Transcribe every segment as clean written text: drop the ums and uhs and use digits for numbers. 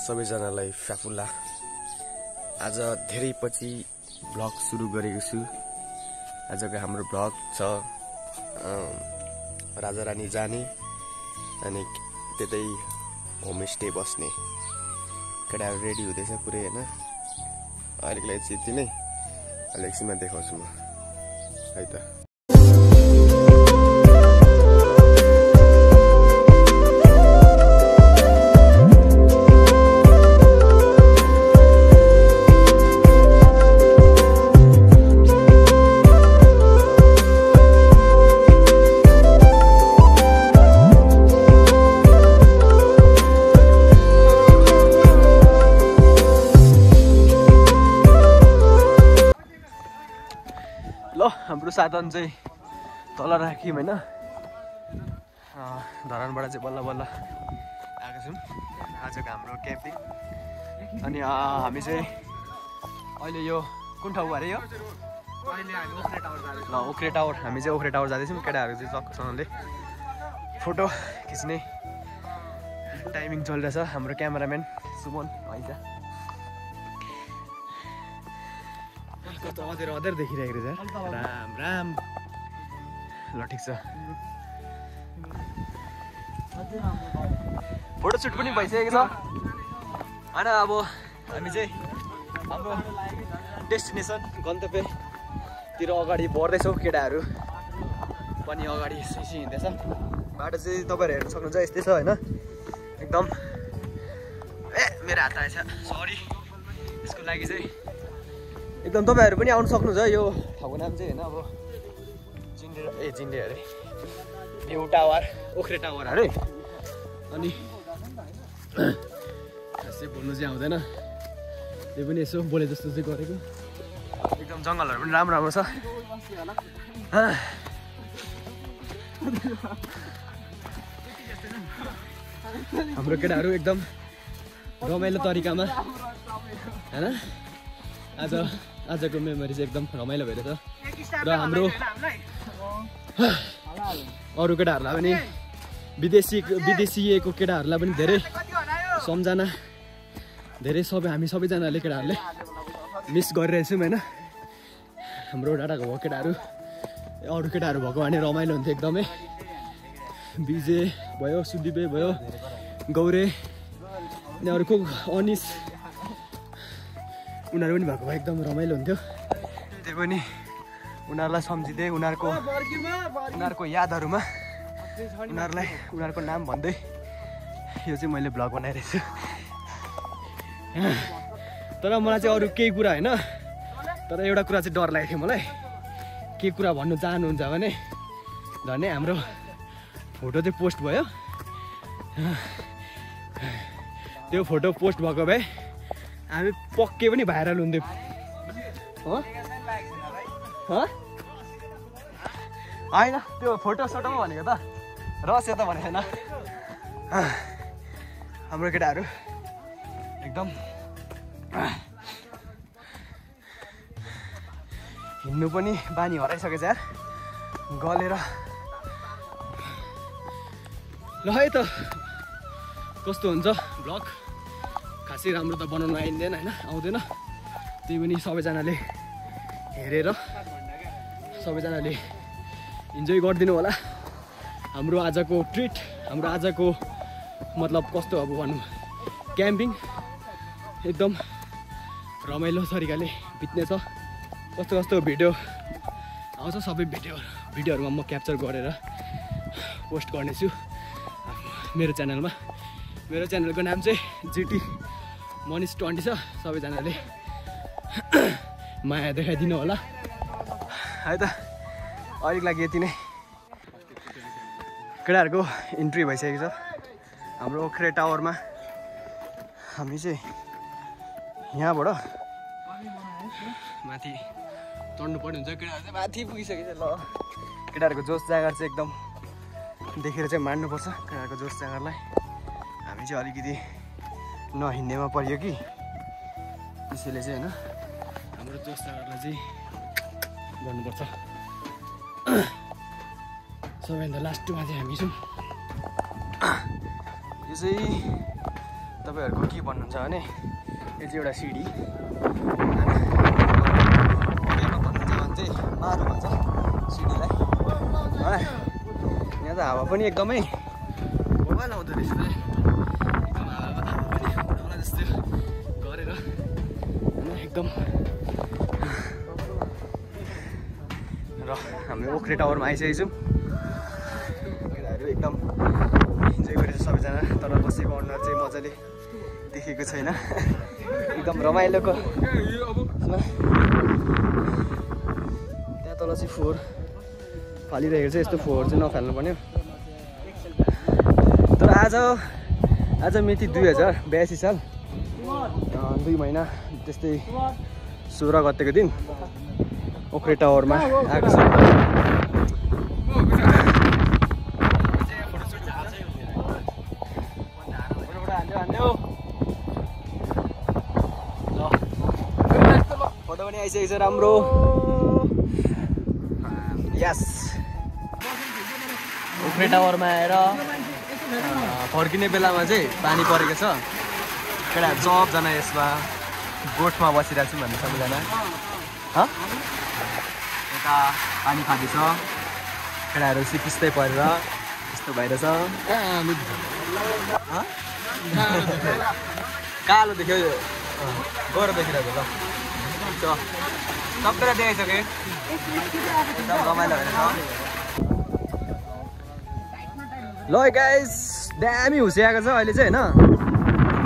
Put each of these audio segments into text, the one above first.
सबैजनालाई फ्याफुल्ला। आज धेरै पछि भ्लग सुरु गरेको छु। आजको हाम्रो भ्लग छ राजा रानी जाने अनि त्यतै होमस्टे बस्ने। केटाहरू रेडी हुँदैछ पुरै हैन। अहिलेको लागि चाहिँ यति नै, एकछिनमा देखाउँछु म है त। हाम्रो साधन चाहिँ तल राख्यौँ होइन। धरानबाट चाहिँ बल्ल बल्ल आएको छौँ आजको हाम्रो क्याम्पिङ। अनि हामी चाहिँ अहिले यो कुन ठाउँ अरे यो ओख्रे टावर, हामी चाहिँ ओख्रे टावर जाँदैछौँ। केटाहरू चाहिँ चक्कसँगले फोटो खिच्ने टाइमिङ चलिरहेछ। हाम्रो क्यामेराम्यान सुमन हैन कस्तो अधेर अधेर देखिरहेको रहेछ। राम राम ल ठिक छ। फोटो सुट पनि भइसकेको छ होइन। अब हामी चाहिँ हाम्रो डेस्टिनेसन गन्तव्यतिर अगाडि बढ्दैछौँ। केटाहरू पनि अगाडि सिसी हिँड्दैछ। बाटो चाहिँ तपाईँहरू हेर्न सक्नुहुन्छ यस्तै छ होइन। एकदम मेरो हात आएछ, सरी यसको लागि चाहिँ। एकदम तपाईँहरू पनि आउनु सक्नुहुन्छ। यो ठाउँको नाम चाहिँ होइन अब जिन्डे अरे न्यू टावर, ओख्रे टावर अरे। अनि खासै बोल्नु चाहिँ आउँदैन, त्यो पनि यसो बोले जस्तो चाहिँ गरेको। एकदम जङ्गलहरू पनि राम्रो राम्रो छ। हाम्रो केटाहरू एकदम रमाइलो तरिकामा होइन। आजको मेमोरी चाहिँ एकदम रमाइलो भइरहेछ। र हाम्रो अरू केटाहरूलाई पनि विदेशिएको केटाहरूलाई पनि धेरै सम्झना, धेरै हामी सबैजनाले केटाहरूले मिस गरिरहेछौँ होइन। हाम्रो डाटाको भएको केटाहरू, अरू केटाहरू भएको भने रमाइलो हुन्थ्यो एकदमै। विजय भयो, सुदीपे भयो, गौरे अनि अरू को अनिस, उनीहरू पनि भएको भए एकदम रमाइलो हुन्थ्यो। त्यही पनि उनीहरूलाई सम्झिँदै उनीहरूको यादहरूमा उनीहरूको नाम भन्दै यो चाहिँ मैले भ्लग बनाइरहेको छु। तर मलाई चाहिँ अरू केही कुरा होइन, तर एउटा कुरा चाहिँ डर लागेको थियो मलाई। के कुरा भन्नु चाहनुहुन्छ भने धन्य हाम्रो फोटो चाहिँ पोस्ट भयो। त्यो फोटो पोस्ट भएको भए हामी पक्कै पनि भाइरल हुन्थ्यौँ। होइन त्यो फोटो सोटोमा भनेको त, रहस्य त भनेको छैन। हाम्रो केटाहरू एकदम हिँड्नु पनि बानी हराइसकेछ यार, गलेर। ल है त कस्तो हुन्छ भ्लग। खासै राम्रो त बनाउनु आइँदैन होइन, आउँदैन। त्यही पनि सबैजनाले हेरेर सबैजनाले इन्जोय गरिदिनु होला हाम्रो आजको ट्रिट। हाम्रो आजको मतलब कस्तो अब भनौँ, क्याम्पिङ एकदम रमाइलो तरिकाले बित्नेछ। कस्तो कस्तो भिडियो आउँछ सबै भिडियोहरूमा म क्याप्चर गरेर पोस्ट गर्नेछु मेरो च्यानलमा। मेरो च्यानलको नाम चाहिँ जिटी मनिष 20 छ। सबैजनाले माया देखाइदिनु होला है त। अहिलेको लागि यति नै। केटाहरूको इन्ट्री भइसकेको छ हाम्रो ओख्रे टावरमा। हामी चाहिँ यहाँबाट माथि चढ्नु पर्ने हुन्छ। केटाहरू चाहिँ माथि पुगिसकेको छ। ल केटाहरूको जोस जाँगर चाहिँ एकदम देखेर चाहिँ मान्नुपर्छ केटाहरूको जोस जाँगरलाई। हामी चाहिँ अलिकति नहिँड्नेमा परियो कि त्यसैले चाहिँ होइन, हाम्रो जोस जाँगरलाई चाहिँ गर्नुपर्छ। सबैभन्दा लास्टमा चाहिँ हामी छौँ। यो चाहिँ तपाईँहरूको के भन्नुहुन्छ भने यो चाहिँ एउटा सिडी चाहिँ मारु भन्छ सिडीलाई है। यहाँ त हावा पनि एकदमै मोबाइल आउँदो रहेछ एकदम हावा पनि उडाउला जस्तो गरेर एकदम। र हामी ओख्रे टावरमा आइसकेको छौँ। केटाहरू एकदम इन्जोय गरेर सबैजना, तर बसेको अनुहार चाहिँ मजाले देखेको छैन। एकदम रमाइलोको त्यहाँ तल चाहिँ फोहोर फालिरहेको छ। यस्तो फोहोर चाहिँ नफाल्नु पर्ने। तर आज मिति 2082 साल 2 महिना त्यस्तै 16 गतेको दिन ओख्रे टावरमा आएको छ। फोटो पनि आइसकेको छ राम्रो। यस ओख्रे टावरमा आएर फर्किने बेलामा चाहिँ पानी परेको छ। केटाहरू सबजना यसमा बोटमा बसिरहेको छौँ भन्ने सबैजना। यता पानी खाँदैछ, केटाहरू सिकिस्तै परेर यस्तो भइरहेछ। कालो देख्यो गोरो देखिरहेको ल सबैलाई देखाइसकेँ। एकदम रमाइलो भइरहेछ। ल गाइस दामी हुसिआएको छ अहिले चाहिँ होइन।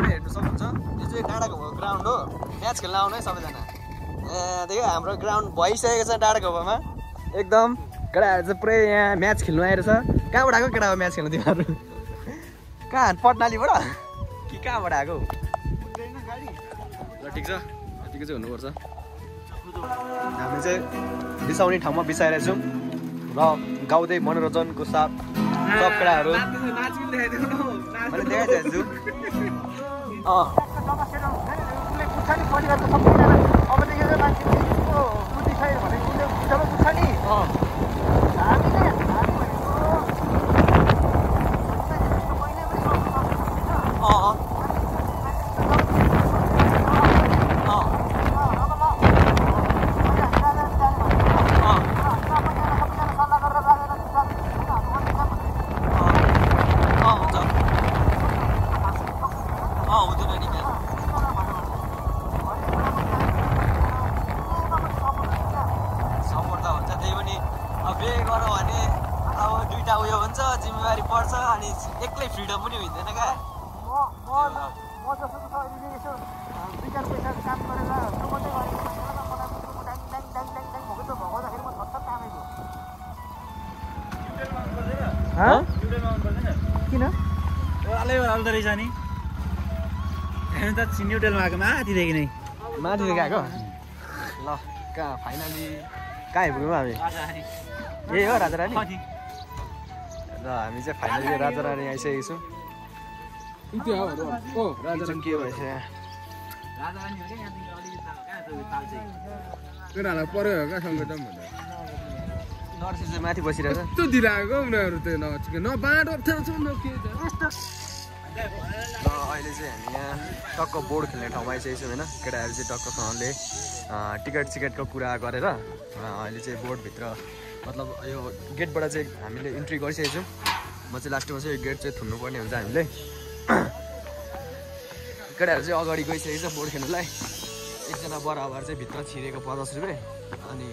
हेर्नु सक्नुहुन्छ यो चाहिँ डाँडाको ग्राउन्ड हो। म्याच खेल्न आउनु है सबैजना। देखो हाम्रो ग्राउन्ड भइसकेको छ डाँडाको भमा एकदम। केटाहरू चाहिँ पुरै यहाँ म्याच खेल्नु आएर छ। कहाँबाट आएको केटा म्याच खेल्नु तिमीहरू? कहाँ पटनालीबाट कि कहाँबाट आएको? ल ठिक छ, यतिको चाहिँ हुनुपर्छ। हामी चाहिँ बिसाउने ठाउँमा बिसाइरहेको छौँ र गाउँदै मनोरञ्जनको साथ सब केटाहरू मैले देखाइदिएको छु। जिम्मेवारी पर्छ अनि एक्लै फ्रिडम पनि हुँदैन क्या। किन आउँदो रहेछ नि त न्युटेलमा आएको माथिदेखि नै माथिदेखि आएको। ल कहाँ फाइनली कहाँ आइपुग्यौँ हामी? यही हो राजारानी। र हामी चाहिँ फाइनली राजारानी आइसकेको छौँ। के भएछ केटालाई पर्यो क्या सङ्गठन नर्सी चाहिँ माथि बसिरहेको छ। यस्तो दिलाएको उनीहरू त नबाँड अप्ठ्यारो छ न के र अहिले चाहिँ हामी यहाँ टक्क बोर्ड खेल्ने ठाउँमा आइसकेको छौँ होइन। केटाहरू चाहिँ टक्कसँगले टिकटको कुरा गरेर अहिले चाहिँ बोर्डभित्र मतलब यो गेटबाट चाहिँ हामीले इन्ट्री गरिसकेको छौँ। म चाहिँ लास्टमा चाहिँ यो गेट चाहिँ थुन्नुपर्ने हुन्छ हामीले। केटाहरू चाहिँ अगाडि गइसकेको छ बोर्ड खेल्नुलाई। एकजना बराबर चाहिँ भित्र छिरेको 50 रुपियाँ अनि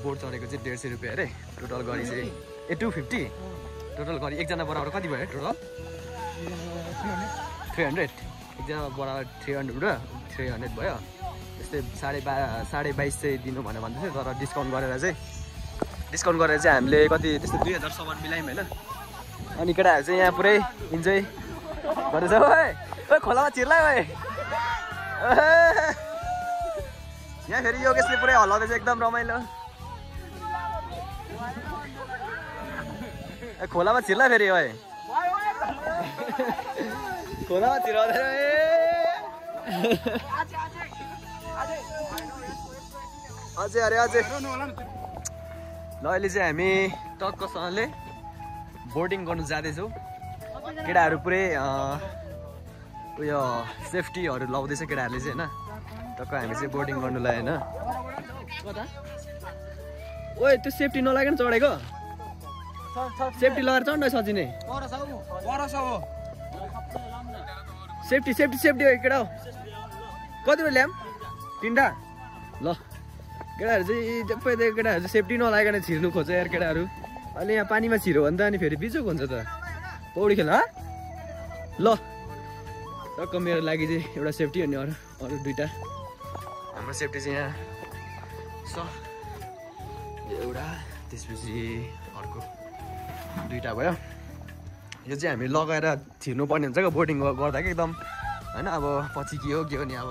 बोर्ड चढेको चाहिँ 150 रुपियाँ अरे। टोटल गरी चाहिँ 250 टोटल गरी एकजना बराबर कति भयो टोटल? 300। एकजना बराबर 300 भयो। त्यस्तै 22.5 चाहिँ दिनु भनेर भन्दै थियो। तर डिस्काउन्ट गरेर चाहिँ हामीले कति त्यस्तो 2000 सम्म मिलायौँ होइन। अनि केटाहरू चाहिँ यहाँ पुरै इन्जोय गर्दैछ। ओए खोलामा चिर्ला ओए। यहाँ फेरि योगेशले पुरै हल्लाउँदैछ एकदम रमाइलो। खोलामा चिर्ला फेरि ओए। खोलामा चिराउँदैन अझै अरे अझै। ल अहिले चाहिँ हामी टक्कसँगले बोर्डिङ गर्नु जाँदैछौँ। केटाहरू पुरै उयो सेफ्टीहरू लाउँदैछ केटाहरूले चाहिँ होइन टक्क हामी चाहिँ बोर्डिङ गर्नुलाई होइन ओए त्यो सेफ्टी नलागेन चढेको सेफ्टी लगाएर चढ्न सजिने सेफ्टी सेफ्टी सेफ्टी हो केटा हो कति बेला ल्याम 3टा ल केटाहरू चाहिँ सबै केटाहरू चाहिँ सेफ्टी नलागेर छिर्नु खोज्छ यार केटाहरू अहिले यहाँ पानीमा छिर्यो भने त अनि फेरि बिजोक हुन्छ त पौडी खेल ल टक्क मेरो लागि चाहिँ एउटा सेफ्टी अनि अरू 2टा हाम्रो सेफ्टी चाहिँ यहाँ छ एउटा त्यसपछि अर्को 2टा भयो यो चाहिँ हामी लगाएर छिर्नुपर्ने हुन्छ क्या बोर्डिङ गर्दा कि एकदम होइन अब पछि के हो नि अब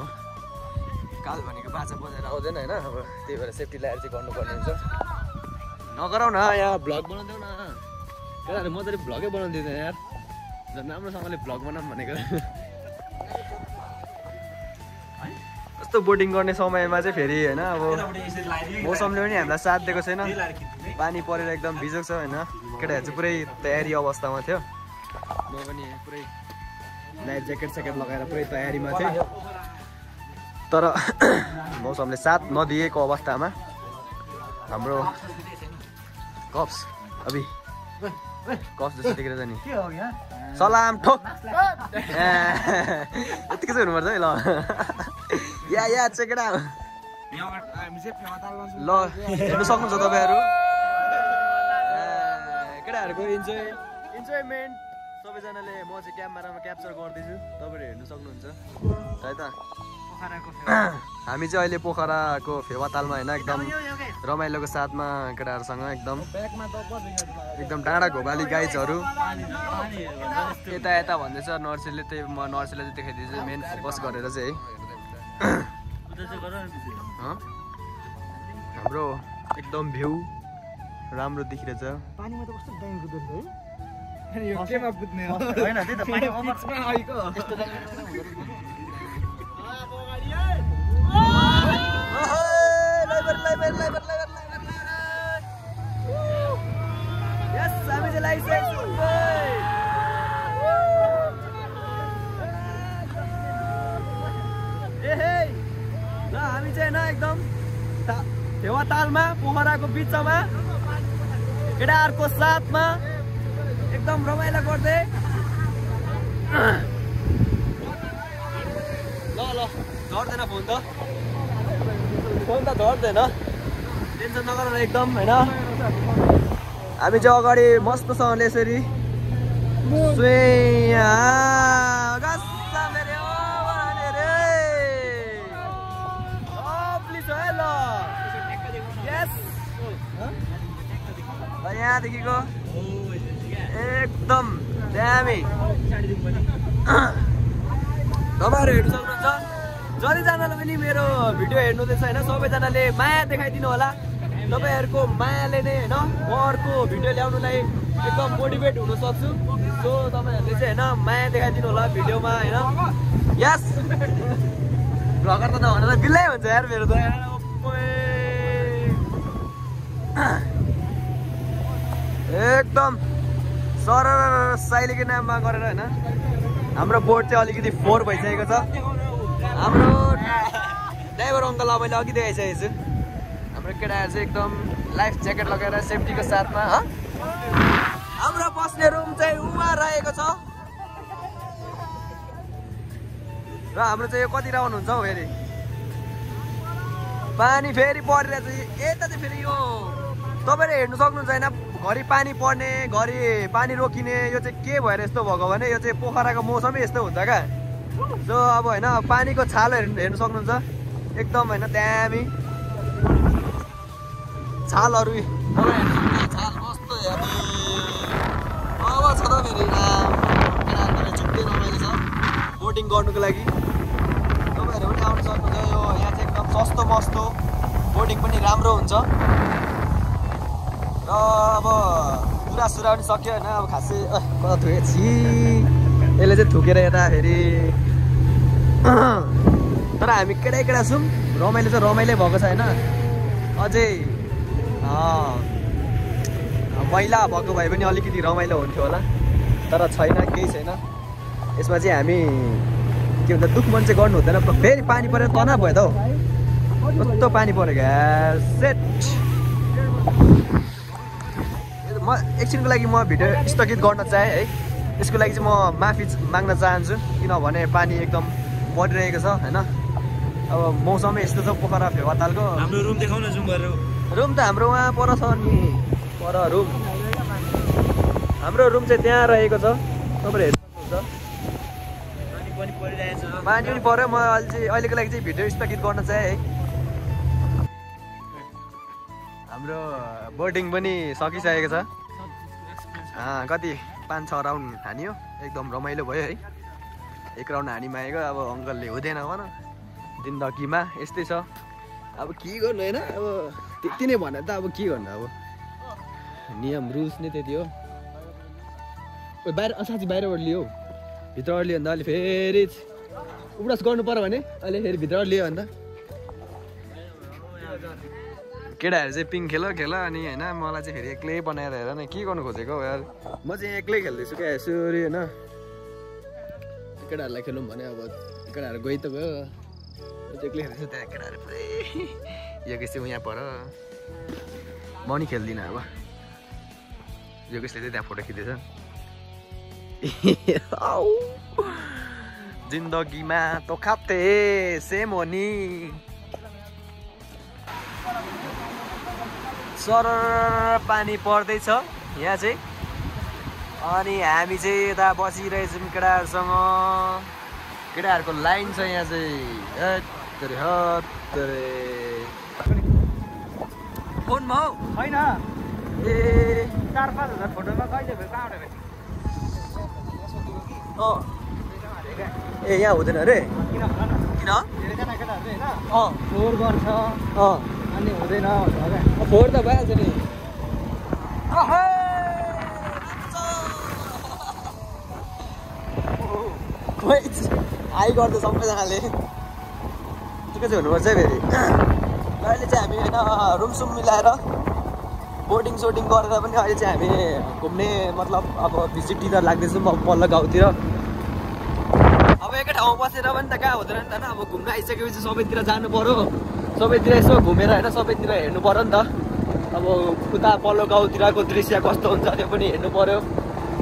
काल भनेको बाछा बजाएर आउँदैन होइन अब त्यही भएर सेफ्टी लगाएर चाहिँ गर्नुपर्ने हुन्छ नगराउ न यहाँ भ्लग बनाउँदैौ न केटाहरू मजाले भ्लगै बनाउँदैन यार झन् राम्रोसँगले भ्लग बनाऊँ भनेको यस्तो बोटिङ गर्ने समयमा चाहिँ फेरि होइन अब मौसमले पनि हामीलाई साथ दिएको छैन पानी परेर एकदम भिजेको छ होइन केटाहरू चाहिँ पुरै तयारी अवस्थामा थियो म पनि पुरै लाइफ ज्याकेट स्याकेट लगाएर पुरै तयारीमा थिएँ तर मौसमले साथ नदिएको अवस्थामा हाम्रो कप्स अभि कप्स जस्तो देखेर छ नि सलाम ठोक यतिकै चाहिँ हुनुपर्छ है ल या चेकेडा ल हेर्नु सक्नुहुन्छ तपाईँहरू केटाहरूको इन्जोयमेन्ट सबैजनाले म चाहिँ क्यामेरामा क्याप्चर गर्दैछु तपाईँहरू हेर्नु सक्नुहुन्छ है त हामी चाहिँ अहिले पोखराको फेवातालमा होइन एकदम रमाइलोको साथमा केटाहरूसँग एकदम डाँडा घोबाली गाइजहरू यता भन्दैछ नर्सरीले त्यही म नर्सरीलाई चाहिँ देखाइदिन्छु मेन फोकस गरेर चाहिँ है हाम्रो एकदम भ्यू राम्रो देखिरहेछ पानीमा त कस्तो दामी कुद्दो है यो केमा कुद्ने हो हैन त्यही त पानी ओभरमा आइको त्यस्तो यस हामी चाहिँ लाइसेन्स ल हामी चाहिँ होइन एकदम फेवातालमा पोखराको बिचमा केटाहरूको साथमा एकदम रमाइलो गर्दै ल झर्दैन फोन त झर्दैन टेन्सन नगर एकदम होइन हामी चाहिँ अगाडि मस्तसँगले यसरी यहाँदेखिको एकदम दामी तपाईँहरू हेर्नु सक्नुहुन्छ जतिजनाले पनि मेरो भिडियो हेर्नुहुँदैछ होइन सबैजनाले माया देखाइदिनु होला तपाईँहरूको मायाले नै होइन म अर्को भिडियो ल्याउनुलाई एकदम मोटिभेट हुन सक्छु सो तपाईँहरूले चाहिँ होइन माया देखाइदिनु होला भिडियोमा होइन यस भ्लगर त नभनेर बिल्लै हुन्छ यार मेरो त एकदम सरर साइलेको नाममा गरेर होइन हाम्रो बोट चाहिँ अलिकति फोहोर भइसकेको छ हाम्रो ड्राइभर अङ्कल मैले अघि देखाइसकेको छु हाम्रो केटाहरू चाहिँ एकदम लाइफ ज्याकेट लगाएर सेफ्टीको साथमा हाम्रो बस्ने रुम चाहिँ उहाँ रहेको छ र हाम्रो चाहिँ यो कति राउन्ड हुन्छ हौ फेरि पानी फेरि परिरहेको छ यता चाहिँ फेरि यो तपाईँले हेर्नु सक्नुहुन्छ होइन घरि पानी पर्ने घरि पानी रोकिने यो चाहिँ के भएर यस्तो भएको भने यो चाहिँ पोखराको मौसमै यस्तो हुन्छ क्या सो अब होइन पानीको छालो हेर्नु सक्नुहुन्छ एकदम होइन दामी छालहरू छाल कस्तो हेर्ने अब छ त फेरि छुट्टै रमाइलो छ बोटिङ गर्नुको लागि तपाईँहरू पनि आउनु सक्नुहुन्छ यो यहाँ चाहिँ एकदम सस्तो मस्तो बोटिङ पनि राम्रो हुन्छ र अब सुरा पनि सक्यो होइन अब खासै कता थुके यसले चाहिँ थुकेर यता फेरि तर हामी केटा छौँ रमाइलो चाहिँ रमाइलो भएको छ होइन अझै मैला भएको भए पनि अलिकति रमाइलो हुन्थ्यो होला तर छैन केही छैन यसमा चाहिँ हामी के भन्छ दुःख मन चाहिँ गर्नु हुँदैन। फेरि पानी परेर तनाव भयो त हौ, कस्तो पानी पऱ्यो क्या सेट। म एकछिनको लागि म भिडियो स्थगित गर्न चाहेँ है। यसको लागि चाहिँ म माफी माग्न चाहन्छु, किनभने पानी एकदम परिरहेको छ होइन। अब मौसमै यस्तो छ पोखरा फेवातालको। हाम्रो रुम देखाउन जुम गरेर। रुम त हाम्रो वहाँ पर छ नि, पर रुम। हाम्रो रुम चाहिँ त्यहाँ रहेको छ, तपाईँले हेर्नुहुन्छ। पानी पनि परिरहेछ, पानी पनि पऱ्यो। म अहिलेको लागि चाहिँ भिडियो स्थगित गर्न चाहेँ है। हाम्रो बोटिङ पनि सकिसकेको छ। कति 5-6 राउन्ड हान्यो, एकदम रमाइलो भयो है। 1 राउन्ड हानिमागेको अब अङ्कलले हुँदैन भन, जिन्दगीमा यस्तै छ। अब के गर्नु होइन, अब त्यति नै भने त अब के गर्नु, अब नियम रुल्स नै त्यति हो। बाहिर साँच्ची बाहिरबाट लियो, भित्रबाट लियो भने त अहिले फेरि उब्रास गर्नु पर्यो भने अहिले फेरि भित्रबाट लियो भने त केटाहरू चाहिँ पिङ खेल अनि होइन मलाई चाहिँ फेरि एक्लै बनाएर हेर न के गर्नु खोजेको हो यार। म चाहिँ एक्लै खेल्दैछु क्या यसरी होइन। केटाहरूलाई खेलौँ भने अब केटाहरू गइ त गयो, म चाहिँ एक्लै खेल्दैछु। त्यहाँ केटाहरू पुरै यो केसी यहाँ पर, म नि खेल्दिनँ अब। यो केसीले चाहिँ त्यहाँ फोटो खिच्दैछ। जिन्दगीमा तो खाते सेम हो नि। सरर पानी पर्दैछ यहाँ चाहिँ, अनि हामी चाहिँ यता बसिरहेछौँ केटाहरूसँग। केटाहरूको लाइन छ यहाँ चाहिँ। फोनमा हौ होइन ए 4-5 हजार फोटोमा कहिले भयो कहाँबाट भेट्यो? ए यहाँ हुँदैन अरे किन भन न, किन? धेरैजना केटाहरूले होइन फोहोर गर्छ अनि हुँदैन भनेर। फोहोर त भइहाल्छ नि। खोइ आइ गर्छ सबैजनाले, ठिकै चाहिँ हुनुपर्छ है फेरि। अहिले चाहिँ हामी होइन रुमसुम मिलाएर बोटिङ सोटिङ गरेर पनि अहिले चाहिँ हामी घुम्ने मतलब अब भिजिटतिर लाग्दैछौँ अब पल्लो गाउँतिर। अब एकै ठाउँमा बसेर पनि त कहाँ हुँदैन नि त होइन। अब घुम्न आइसकेपछि सबैतिर जानु पऱ्यो, सबैतिर यसो घुमेर होइन सबैतिर हेर्नु पऱ्यो नि त। अब उता पल्लो गाउँतिरको दृश्य कस्तो हुन्छ त्यो पनि हेर्नु पऱ्यो।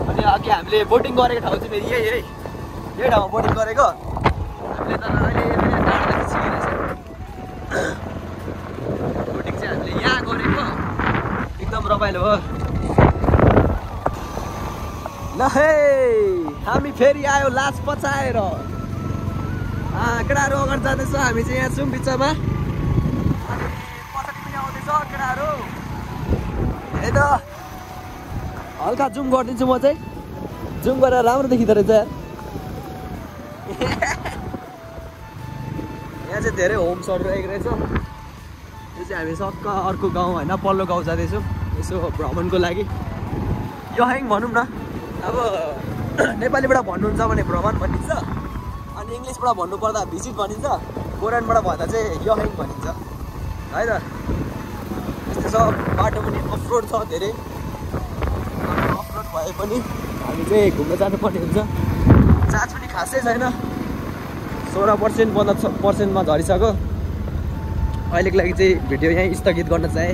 अनि अघि हामीले बोटिङ गरेको ठाउँ चाहिँ फेरि यही ठाउँमा बोटिङ गरेको हामीले त अहिले बोटिङ चाहिँ हामीले यहाँ गरेको एकदम रमाइलो हो। ल है हामी फेरि आयो लास पचाएर। केटाहरू अगाडि जाँदैछ, हामी चाहिँ यहाँ छौँ बिचमा, अनि पछाडि पनि आउँदैछ केटाहरू। है त हल्का जुम गरिदिन्छु म चाहिँ, जुम गरेर राम्रो देखिँदो रहेछ यार। यहाँ चाहिँ धेरै होम्सहरू रहेको रहेछ। यो चाहिँ हामी सक्क अर्को गाउँ होइन पल्लो गाउँ जाँदैछौँ यसो भ्रमणको लागि। यहेङ भनौँ न, अब नेपालीबाट भन्नुहुन्छ भने भ्रमण भनिन्छ, अनि इङ्ग्लिसबाट भन्नुपर्दा भिजिट भनिन्छ, कोरियनबाट भन्दा चाहिँ यहेङ भनिन्छ है त। यस्तो छ, बाटो पनि अफरोड छ धेरै। अफरोड भए पनि हामी चाहिँ घुम्न जानुपर्ने हुन्छ। चार्ज पनि खासै छैन, 16% 15%मा झरिसक्यो। अहिलेको लागि चाहिँ भिडियो यहीँ स्थगित गर्न चाहेँ।